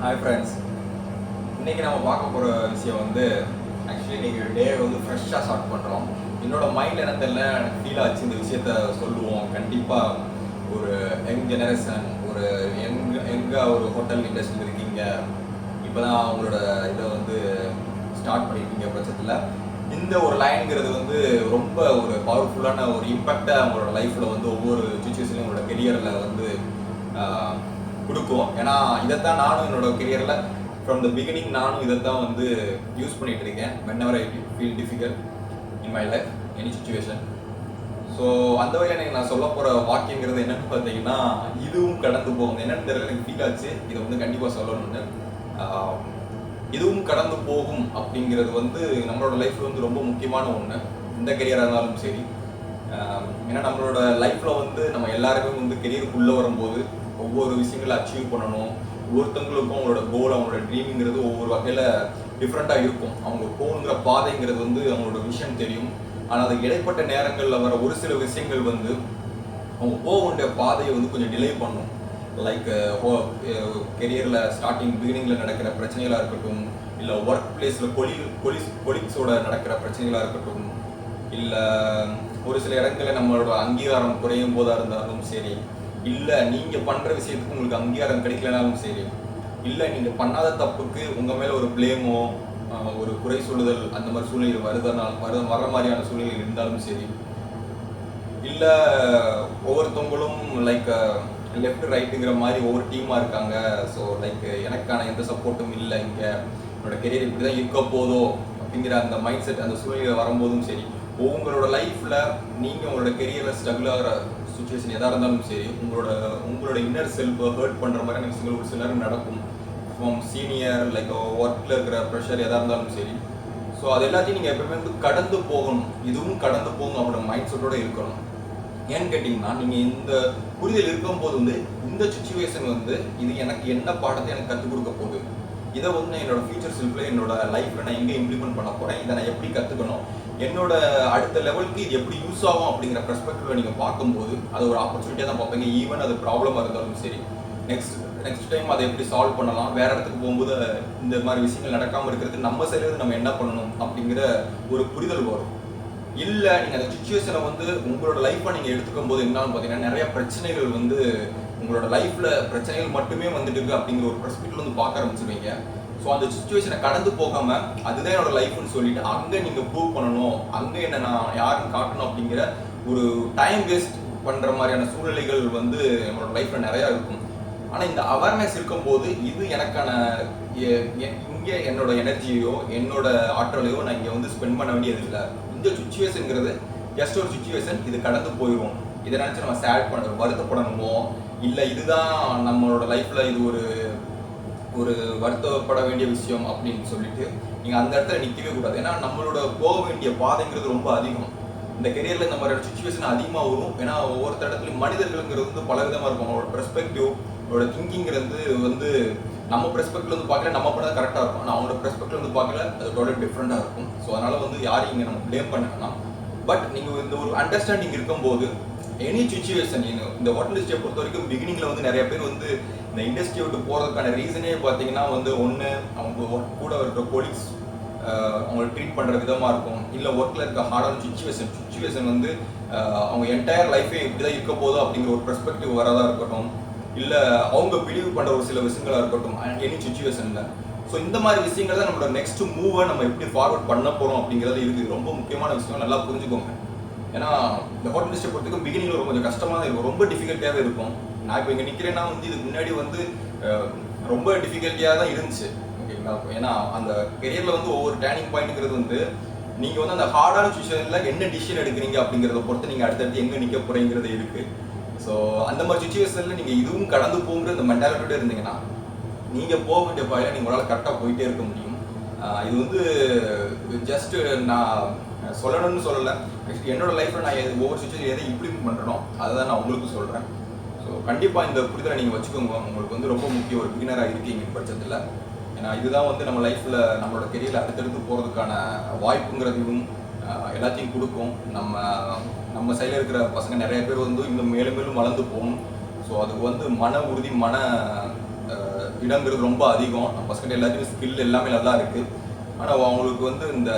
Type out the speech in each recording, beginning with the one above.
Hi friends, இன்றைக்கி நம்ம பார்க்க போகிற விஷயம் வந்து ஆக்சுவலி இன்றைக்கி டே வந்து ஃப்ரெஷ்ஷாக ஸ்டார்ட் பண்ணுறோம். என்னோட மைண்டில் என்ன தெரியல, எனக்கு ஃபீல் ஆச்சு இந்த விஷயத்த சொல்லுவோம். கண்டிப்பாக ஒரு யங் ஜெனரேஷன், ஒரு எங்கே ஒரு ஹோட்டல் இண்டஸ்ட்ரியில் இருக்கீங்க, இப்போ தான் அவங்களோட இதை வந்து ஸ்டார்ட் பண்ணியிருக்கீங்க பட்சத்தில் இந்த ஒரு லைனுங்கிறது வந்து ரொம்ப ஒரு பவர்ஃபுல்லான ஒரு இம்பேக்டை அவங்களோட லைஃப்பில் வந்து ஒவ்வொரு சுச்சுவேஷன்லையும் உங்களோட கெரியரில் வந்து கொடுக்கும். ஏன்னா இதைத்தான் நானும் என்னோட கெரியரில் ஃப்ரம் த பிகினிங் நானும் இதைத்தான் வந்து யூஸ் பண்ணிகிட்டு இருக்கேன். whenever I feel difficult in my life, any situation. So அந்த வகையில் எனக்கு நான் சொல்ல போகிற வாக்கியங்கிறது என்னென்னு பார்த்தீங்கன்னா, இதுவும் கடந்து போகும். என்னென்னு தெரியல, எனக்கு ஃபீல் ஆச்சு, இதை வந்து கண்டிப்பாக சொல்லணும்னு. இதுவும் கடந்து போகும் அப்படிங்கிறது வந்து நம்மளோட லைஃப்பில் வந்து ரொம்ப முக்கியமான ஒன்று, எந்த கெரியராக இருந்தாலும் சரி. ஏன்னா நம்மளோட லைஃப்பில் வந்து நம்ம எல்லாருமே வந்து கெரியருக்குள்ளே வரும்போது ஒவ்வொரு விஷயங்களை அச்சீவ் பண்ணணும். ஒவ்வொருத்தவங்களுக்கும் அவங்களோட கோல், அவங்களோட ட்ரீமிங்கிறது ஒவ்வொரு வகையில் டிஃப்ரெண்ட்டாக இருக்கும். அவங்க போகணுங்கிற பாதைங்கிறது வந்து அவங்களோட விஷயம் தெரியும். ஆனால் அது இடைப்பட்ட நேரங்களில் வர ஒரு சில விஷயங்கள் வந்து அவங்க போக வேண்டிய பாதையை வந்து கொஞ்சம் டிலே பண்ணும். லைக் கெரியரில் ஸ்டார்டிங் பிகினிங்கில் நடக்கிற பிரச்சனைகளாக இருக்கட்டும், இல்லை ஒர்க் பிளேஸில் கொலீக்ஸோட நடக்கிற பிரச்சனைகளாக இருக்கட்டும், இல்லை ஒரு சில இடங்களில் நம்மளோட அங்கீகாரம் குறையும் போதாக இருந்தாலும் சரி, இல்லை நீங்கள் பண்ணுற விஷயத்துக்கு உங்களுக்கு அங்கீகாரம் கிடைக்கலனாலும் சரி, இல்லை நீங்கள் பண்ணாத தப்புக்கு உங்கள் மேலே ஒரு பிளேமோ ஒரு குறை சொல்லுதல் அந்த மாதிரி சூழ்நிலை வர மாதிரியான சூழ்நிலை இருந்தாலும் சரி, இல்லை ஒவ்வொருத்தவங்களும் லைக் லெஃப்ட் ரைட்டுங்கிற மாதிரி ஒவ்வொரு டீமாக இருக்காங்க. ஸோ லைக் எனக்கான எந்த சப்போர்ட்டும் இல்லை, இங்கே என்னோட கெரியர் இப்படி தான் இருக்க போதோ அப்படிங்கிற அந்த மைண்ட் செட் அந்த சூழ்நிலை வரும்போதும் சரி, உங்களோட லைஃப்பில் நீங்கள் உங்களோட கெரியரில் ஸ்ட்ரகிள் ஆகிற சுச்சுவேஷன் எதாக இருந்தாலும் சரி, உங்களோட இன்னர் செல்ஃபை ஹர்ட் பண்ணுற மாதிரி விஷயங்கள் ஒரு சில நேரம் நடக்கும். ஃப்ரம் சீனியர் லைக் ஒர்க்கில் இருக்கிற ப்ரெஷர் எதாக இருந்தாலும் சரி. ஸோ அது எல்லாத்தையும் நீங்கள் எப்பவுமே வந்து கடந்து போகணும், இதுவும் கடந்து போகணும் அப்படின்ற மைண்ட் செட்டோடு இருக்கணும். ஏன்னு கேட்டிங்கன்னா, நீங்கள் இந்த புரிதல் இருக்கும்போது வந்து இந்த சுச்சுவேஷன் வந்து இது எனக்கு என்ன பாடத்தை எனக்கு கற்றுக் கொடுக்க போகுது, இதை வந்து நான் என்னோட ஃபியூச்சர் செல்ஃபில் என்னோட லைஃப்பில் நான் எங்கே இம்ப்ளிமெண்ட் பண்ண போகிறேன், இதை நான் எப்படி கற்றுக்கணும், என்னோட அடுத்த லெவலுக்கு இது எப்படி யூஸ் ஆகும் அப்படிங்கிற பெர்ஸ்பெக்டிவ்ல நீங்கள் பார்க்கும்போது அது ஒரு ஆப்பர்ச்சுனிட்டியாக தான் பார்ப்பீங்க. ஈவன் அது ப்ராப்ளமாக இருந்தாலும் சரி, நெக்ஸ்ட் டைம் அதை எப்படி சால்வ் பண்ணலாம், வேற இடத்துக்கு போகும்போது இந்த மாதிரி விஷயங்கள் நடக்காமல் இருக்கிறதுக்கு நம்ம சைடு நம்ம என்ன பண்ணணும் அப்படிங்கிற ஒரு புரிதல் வரும். இல்லை நீங்கள் அந்த சுச்சுவேஷனை வந்து உங்களோட லைஃப்பை நீங்கள் எடுத்துக்கும் போது என்னன்னு பார்த்தீங்கன்னா, நிறைய பிரச்சனைகள் வந்து உங்களோட லைஃப்பில் பிரச்சனைகள் மட்டுமே வந்துட்டு இருக்கு அப்படிங்கிற ஒரு பெர்ஸ்பெக்டிவ் வந்து பார்க்க ஆரம்பிச்சிருவீங்க. ஸோ அந்த சுச்சுவேஷனை கடந்து போகாமல் அதுதான் என்னோட லைஃப்னு சொல்லிட்டு அங்கே நீங்கள் ப்ரூவ் பண்ணணும், அங்கே என்ன நான் யாருன்னு காட்டணும் அப்படிங்கிற ஒரு டைம் வேஸ்ட் பண்ணுற மாதிரியான சூழ்நிலைகள் வந்து என்னோட லைஃப்பில் நிறையா இருக்கும். ஆனால் இந்த அவேர்னஸ் இருக்கும்போது இது எனக்கான இங்கே என்னோட எனர்ஜியோ என்னோட ஆற்றலையோ நான் இங்கே வந்து ஸ்பெண்ட் பண்ண வேண்டியது இல்லை. இந்த சுச்சுவேஷனுங்கிறது ஜஸ்ட் ஒரு சுச்சுவேஷன், இது கடந்து போயிடும். இதை நினச்சி நம்ம சேட் பண்ண வருத்தப்படணுமோ, இல்லை இதுதான் நம்மளோட லைஃப்பில் இது ஒரு வருத்தப்பட வேண்டிய விஷயம் அப்படின்னு சொல்லிட்டு நீங்கள் அந்த இடத்துல நிற்கவே கூடாது. ஏன்னா நம்மளோட போக வேண்டிய பாதைங்கிறது ரொம்ப அதிகம். இந்த கெரியரில் இந்த மாதிரியான சுச்சுவேஷன் அதிகமாக வரும். ஏன்னா ஒவ்வொருத்த இடத்துலையும் மனிதர்களுங்கிறது வந்து பல விதமாக இருக்கும். அவங்களோட பெர்ஸ்பெக்டிவ், அவங்களோட திங்கிங்கிறது வந்து நம்ம பெர்ஸ்பெக்டிவ் வந்து பார்க்கல, நம்ம பண்ணது கரெக்டாக இருக்கும். ஆனால் அவங்களோட பெர்ஸ்பெக்டிவ் வந்து பார்க்கல, அது டோட்டல் டிஃப்ரெண்ட்டாக இருக்கும். ஸோ அதனால் வந்து யாரையும் இங்கே நம்ம ப்ளேம் பண்ண வேணாம். பட் நீங்கள் இந்த ஒரு அண்டர்ஸ்டாண்டிங் இருக்கும்போது எனி சுச்சுவேஷன், இந்த ஹோட்டல் இண்டஸ்ட்ரியை பொறுத்த வரைக்கும் பிகினிங்கில் வந்து நிறைய பேர் வந்து இந்த இண்டஸ்ட்ரியை விட்டு போகிறதுக்கான ரீசனே பார்த்தீங்கன்னா வந்து ஒன்று அவங்க கூட இருக்கிற கொலீக்ஸ் அவங்களை ட்ரீட் பண்ணுற விதமாக இருக்கும், இல்லை ஒர்க்கில் இருக்க ஹார்டான சுச்சுவேஷன் வந்து அவங்க என்டையர் லைஃபே இப்படி தான் இருக்க போதும் அப்படிங்கிற ஒரு பெர்ஸ்பெக்டிவ் வரதாக இருக்கட்டும், இல்லை அவங்க பிலீவ் பண்ணுற ஒரு சில விஷயங்களாக இருக்கட்டும் எனி சுச்சுவேஷனில். ஸோ இந்த மாதிரி விஷயங்கள் தான் நம்மளோட நெக்ஸ்ட் மூவை நம்ம எப்படி ஃபார்வர்ட் பண்ண போகிறோம் அப்படிங்கிறது இருக்குது. ரொம்ப முக்கியமான விஷயம், நல்லா புரிஞ்சுக்கோங்க. ஏன்னா இந்த ஹோட்டல் இண்டஸ்ட்ரி பொறுத்தவரைக்கும் பிகினிங்கில் ரொம்ப கஷ்டமாக தான் இருக்கும், ரொம்ப டிஃபிகல்ட்டியாகவே இருக்கும். நான் இப்போ இங்கே நிற்கிறேன்னா வந்து இதுக்கு முன்னாடி வந்து ரொம்ப டிஃபிகல்ட்டியாக தான் இருந்துச்சு, ஓகேங்களா? ஏன்னா அந்த கெரியரில் வந்து ஒவ்வொரு டேர்னிங் பாயிண்ட்டுங்கிறது வந்து நீங்கள் வந்து அந்த ஹார்டான சுச்சுவேஷனில் என்ன டிசிஷன் எடுக்கிறீங்க அப்படிங்கிறத பொறுத்து நீங்கள் அடுத்தடுத்து எங்கே நிற்க போகிறீங்கிறது இருக்குது. ஸோ அந்த மாதிரி சுச்சுவேஷனில் நீங்கள் இதுவும் கடந்து போகிற இந்த மென்டாலிட்டியோட இருந்தீங்கன்னா நீங்கள் போக வேண்டிய பாயில் நீங்கள் உங்களால் கரெக்டாக போயிட்டே இருக்க முடியும். இது வந்து ஜஸ்ட்டு நான் சொல்லணும்னு சொல்லலை, என்னோட லைஃப்பில் நான் ஒவ்வொரு சுச்சுவேஷன் எதை இம்ப்ளிமெண்ட் பண்ணுறனோ அதை தான் நான் உங்களுக்கு சொல்கிறேன். ஸோ கண்டிப்பாக இந்த புரிதலை நீங்கள் வச்சுக்கோங்க, உங்களுக்கு வந்து ரொம்ப முக்கிய ஒரு பிகினராக இருக்கீங்க பட்சத்தில். ஏன்னா இதுதான் வந்து நம்ம லைஃப்பில் நம்மளோட கெரியரில் அடுத்தடுத்து போகிறதுக்கான வாய்ப்புங்கிறதையும் எல்லாத்தையும் கொடுக்கும். நம்ம சைடில் இருக்கிற பசங்க நிறைய பேர் வந்து இன்னும் மேலும் மேலும் வளர்ந்து போகணும். ஸோ அதுக்கு வந்து மன உறுதி, மன இடங்கிறது ரொம்ப அதிகம். நம்ம பசங்க எல்லாத்துக்கும் ஸ்கில் எல்லாமே நல்லா இருக்குது. ஆனால் அவங்களுக்கு வந்து இந்த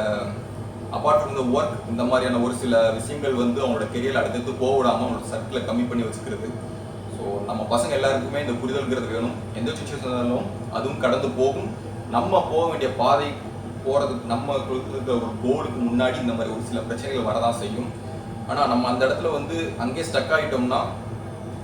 அப்பார்ட் ஃப்ரம் த ஒர்க் இந்த மாதிரியான ஒரு சில விஷயங்கள் வந்து அவங்களோட கெரியரில் அடுத்தடுத்து போக விடாமல் அவங்களோட சர்க்கிளை கம்மி பண்ணி வச்சுக்கிறது. ஸோ நம்ம பசங்க எல்லாருக்குமே இந்த புரிதல்கிறது வேணும். எந்த சுச்சுவேஷன் இருந்தாலும் அதுவும் கடந்து போகும். நம்ம போக வேண்டிய பாதை போகிறதுக்கு நம்ம இருக்கிற ஒரு கோலுக்கு முன்னாடி இந்த மாதிரி ஒரு சில பிரச்சனைகள் வரதான் செய்யும். ஆனால் நம்ம அந்த இடத்துல வந்து அங்கேயே ஸ்டக் ஆகிட்டோம்னா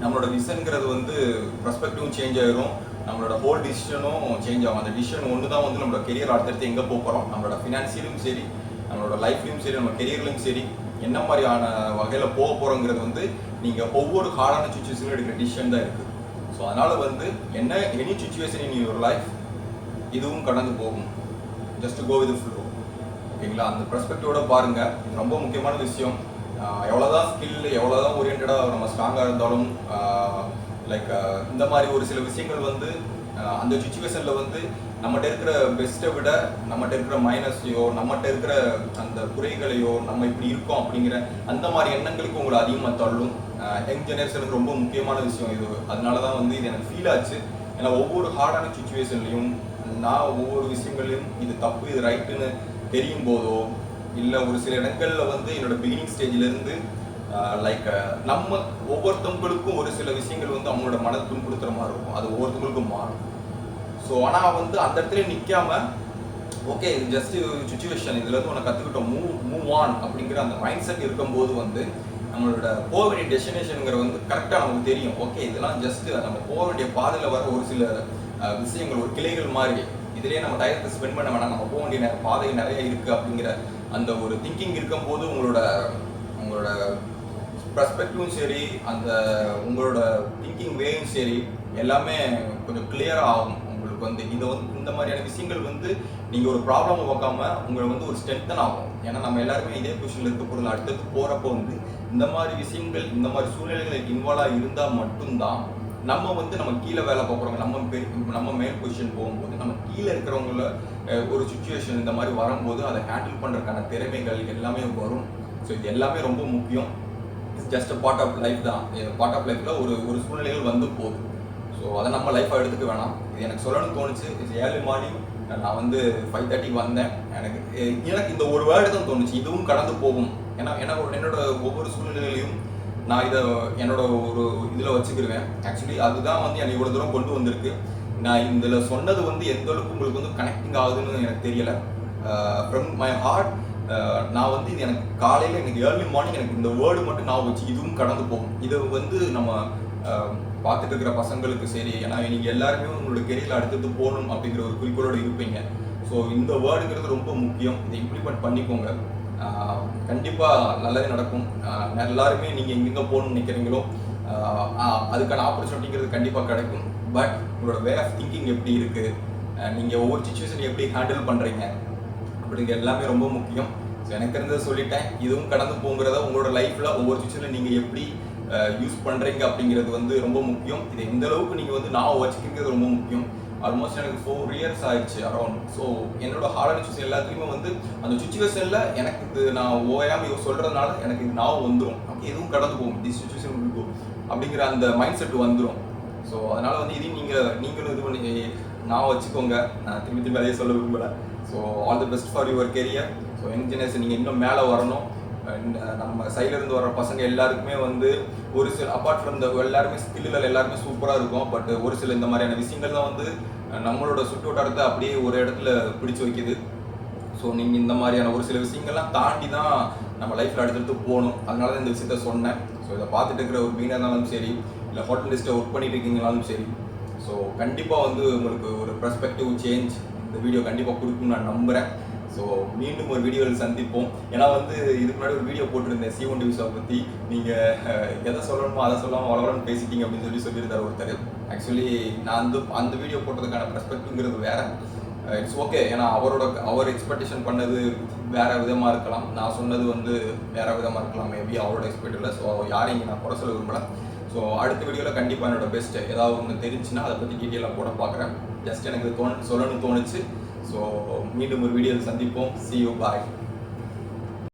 நம்மளோட விஷன்கிறது வந்து பர்ஸ்பெக்டிவும் சேஞ்ச் ஆகிடும், நம்மளோட ஹோல் டிசிஷனும் சேஞ்ச் ஆகும். அந்த டிசிஷன் ஒன்று தான் வந்து நம்மளோட கெரியர் அடுத்தடுத்து எங்கே போக போகிறோம், நம்மளோட ஃபினான்சியலும் சரி, நம்மளோட லைஃப்லையும் சரி, நம்ம கெரியர்லையும் சரி, என்ன மாதிரியான வகையில் போக போகிறோங்கிறது வந்து நீங்கள் ஒவ்வொரு ஹார்டான சுச்சுவேஷனும் எடுக்கிற டிசிஷன் தான் இருக்குது. ஸோ அதனால் வந்து என்ன any situation in your life இதுவும் கடந்து போகும். Just go with flow. ஓகேங்களா? அந்த பெர்ஸ்பெக்டிவோட பாருங்கள். இது ரொம்ப முக்கியமான விஷயம். எவ்வளோதான் ஸ்கில், எவ்வளோதான் ஓரியன்டாக நம்ம ஸ்ட்ராங்காக இருந்தாலும் லைக் இந்த மாதிரி ஒரு சில விஷயங்கள் வந்து அந்த சுச்சுவேஷனில் வந்து நம்மகிட்ட இருக்கிற பெஸ்ட்டை விட நம்மகிட்ட இருக்கிற மைனஸையோ, நம்மகிட்ட இருக்கிற அந்த குறைகளையோ, நம்ம இப்படி இருக்கோம் அப்படிங்கிற அந்த மாதிரி எண்ணங்களுக்கு உங்களை அதிகமாக தள்ளும். யங் ஜெனரேஷனுக்கு ரொம்ப முக்கியமான விஷயம் இது. அதனால தான் வந்து இது எனக்கு ஃபீல் ஆச்சு. ஏன்னா ஒவ்வொரு ஹார்டான சுச்சுவேஷன்லையும் நான் ஒவ்வொரு விஷயங்களையும் இது தப்பு இது ரைட்டுன்னு தெரியும் போதோ, இல்லை ஒரு சில இடங்களில் வந்து என்னோட பிகினிங் ஸ்டேஜிலேருந்து லைக் நம்ம ஒவ்வொருத்தவங்களுக்கும் ஒரு சில விஷயங்கள் வந்து அவங்களோட மனதை துன்புறுத்துற மாதிரி இருக்கும். அது ஒவ்வொருத்தவங்களுக்கும் மாறும். ஸோ ஆனால் வந்து அந்த இடத்துல நிற்காம ஓகே இது ஜஸ்ட் சுச்சுவேஷன், இதுல இருந்து உனக்கு கற்றுக்கிட்டோம், மூவ் ஆன் அப்படிங்கிற அந்த மைண்ட் செட் இருக்கும்போது வந்து நம்மளோட போக வேண்டிய டெஸ்டினேஷனுங்கிற வந்து கரெக்டாக நமக்கு தெரியும். ஓகே இதெல்லாம் ஜஸ்ட் நம்ம போக வேண்டிய பாதையில் வர ஒரு சில விஷயங்கள், ஒரு கிளைகள் மாதிரி, இதுலேயே நம்ம டயத்தை ஸ்பெண்ட் பண்ண வேணாம், நம்ம போக வேண்டிய பாதை நிறைய இருக்குது அப்படிங்கிற அந்த ஒரு திங்கிங் இருக்கும்போது உங்களோட பர்ஸ்பெக்டிவும் சரி, அந்த உங்களோட திங்கிங் வேயும் சரி, எல்லாமே கொஞ்சம் கிளியராக ஆகும். உங்களுக்கு வந்து இதை வந்து இந்த மாதிரியான விஷயங்கள் வந்து நீங்கள் ஒரு ப்ராப்ளம் பார்க்காம உங்களை வந்து ஒரு ஸ்ட்ரென்த்தன் ஆகும். ஏன்னா நம்ம எல்லாருமே இதே பொசிஷனில் இருக்க பொருள் அடுத்தது போகிறப்போ வந்து இந்த மாதிரி விஷயங்கள், இந்த மாதிரி சூழ்நிலைகளுக்கு இன்வால்வ் இருந்தால் மட்டும்தான் நம்ம வந்து நம்ம கீழே வேலை பார்க்குறவங்க, நம்ம மேல் பொசிஷன் போகும்போது நம்ம கீழே இருக்கிறவங்கள ஒரு சுச்சுவேஷன் இந்த மாதிரி வரும்போது அதை ஹேண்டில் பண்ணுறதுக்கான திறமைகள் எல்லாமே வரும். ஸோ இது எல்லாமே ரொம்ப முக்கியம். It's just part of life தான். பார்ட் ஆஃப் லைஃப்பில் ஒரு சூழ்நிலைகள் வந்து போகுது. ஸோ அதை நம்ம லைஃப்பை எடுத்துக்க வேணாம். இது எனக்கு சொல்லணும்னு தோணுச்சு. It's early morning. நான் வந்து 5:30 வந்தேன். எனக்கு இந்த ஒரு வேர்டு தான் தோணுச்சு, இதுவும் கடந்து போகும். ஏன்னா என்னோட ஒவ்வொரு சூழ்நிலையிலையும் நான் இதை என்னோட ஒரு இதில் வச்சுக்கிருவேன். ஆக்சுவலி அதுதான் வந்து என்னை இவ்வளோ தூரம் கொண்டு வந்திருக்கு. நான் இதில் சொன்னது வந்து எந்த அளவுக்கு உங்களுக்கு வந்து கனெக்டிங் ஆகுதுன்னு எனக்கு தெரியலை. ஃப்ரம் மை ஹார்ட் நான் வந்து இது எனக்கு காலையில் எனக்கு ஏர்லி மார்னிங் எனக்கு இந்த வேர்டு மட்டும் நான் வச்சு இதுவும் கடந்து போகும். இதை வந்து நம்ம பார்த்துட்டு இருக்கிற பசங்களுக்கு சரி, ஏன்னா நீங்கள் எல்லாருமே உங்களோட கெரியரில் அடுத்தது போகணும் அப்படிங்கிற ஒரு குறிக்கோளோடு இருப்பீங்க. ஸோ இந்த வேர்டுங்கிறது ரொம்ப முக்கியம். இதை இம்ப்ளிமெண்ட் பண்ணிக்கோங்க. கண்டிப்பாக நல்லதே நடக்கும். எல்லாருமே நீங்கள் எங்கெங்கே போகணும்னு நினைக்கிறீங்களோ அதுக்கான ஆப்பர்ச்சுனிட்டிங்கிறது கண்டிப்பாக கிடைக்கும். பட் உங்களோட வே ஆஃப் திங்கிங் எப்படி இருக்குது, நீங்கள் ஒவ்வொரு சுச்சுவேஷன் எப்படி ஹேண்டில் பண்ணுறீங்க அப்படிங்கிற எல்லாமே ரொம்ப முக்கியம். ஸோ எனக்கு இருந்ததை சொல்லிட்டேன். இதுவும் கடந்து போங்கிறத உங்களோட லைஃப்பில் ஒவ்வொரு சுச்சுவேஷனில் நீங்கள் எப்படி யூஸ் பண்ணுறீங்க அப்படிங்கிறது வந்து ரொம்ப முக்கியம். இது எந்த அளவுக்கு நீங்கள் வந்து நான் வச்சுக்கிறது ரொம்ப முக்கியம். ஆல்மோஸ்ட் எனக்கு 4 years ஆயிடுச்சு அரௌண்ட். ஸோ என்னோட ஹார்டான சுச்சுவேஷன் எல்லாத்துலேயுமே வந்து அந்த சுச்சுவேஷனில் எனக்கு இது நான் ஓயாமல் சொல்கிறதுனால எனக்கு இது நான் வந்துடும். அப்படி எதுவும் கடந்து போகும், தி சுச்சுவேஷன் இருக்கும் அப்படிங்கிற அந்த மைண்ட் செட் வந்துடும். ஸோ அதனால் வந்து இதையும் நீங்களும் இது பண்ணி நான் வச்சுக்கோங்க. நான் திரும்பி அதே சொல்ல விரும்பலை. So all the best for your career. So young generation நீங்கள் இன்னும் மேலே வரணும். நம்ம சைட்லேருந்து வர பசங்க எல்லாருக்குமே வந்து ஒரு சில அப்பார்ட் ஃப்ரம் எல்லாருமே ஸ்கில்லில் எல்லாருமே சூப்பராக இருக்கும். பட் ஒரு சில இந்த மாதிரியான விஷயங்கள் தான் வந்து நம்மளோட சுற்று வட்டாரத்தை அப்படியே ஒரு இடத்துல பிடிச்சி வைக்குது. ஸோ நீங்கள் இந்த மாதிரியான ஒரு சில விஷயங்கள்லாம் தாண்டி தான் நம்ம லைஃப்பில் அடுத்தடுத்து போகணும். அதனால தான் இந்த விஷயத்த சொன்னேன். ஸோ இதை பார்த்துட்டு இருக்கிற ஒரு மீனாக சரி, இல்லை ஹோட்டல் லிஸ்ட்டை ஒர்க் பண்ணிட்டு இருக்கீங்கனாலும் சரி, ஸோ கண்டிப்பாக வந்து உங்களுக்கு ஒரு பெர்ஸ்பெக்டிவ் சேஞ்ச் இந்த வீடியோ கண்டிப்பாக கொடுக்கும்னு நான் நம்புகிறேன். ஸோ மீண்டும் ஒரு வீடியோவில் சந்திப்போம். ஏன்னா வந்து இதுக்கு முன்னாடி ஒரு வீடியோ போட்டிருந்தேன் C1 விசாவை பற்றி. நீங்கள் எதை சொல்லணுமோ அதை சொல்லாமல் வளவலன்னு பேசிட்டீங்க அப்படின்னு சொல்லியிருந்தார் ஒருத்தர். ஆக்சுவலி நான் அந்த வீடியோ போட்டதுக்கான பெர்ஸ்பெக்டிவ்ங்கிறது வேறு. It's okay. ஏன்னா அவர் எக்ஸ்பெக்டேஷன் பண்ணது வேறு விதமாக இருக்கலாம், நான் சொன்னது வந்து வேறு விதமாக இருக்கலாம். மேபி அவரோட எக்ஸ்பெக்ட் இல்லை. ஸோ யாரையும் இங்கே நான் குறை சொல்ல விரும்பலை. ஸோ அடுத்த வீடியோவில் கண்டிப்பாக என்னோட பெஸ்ட்டு ஏதாவது ஒன்று தெரிஞ்சுன்னா அதை பற்றி டீட்டெயிலாக போட பார்க்குறேன். ஜஸ்ட் எனக்கு சொல்லணும்னு தோணுச்சு. ஸோ மீண்டும் ஒரு வீடியோவில் சந்திப்போம். See you, bye.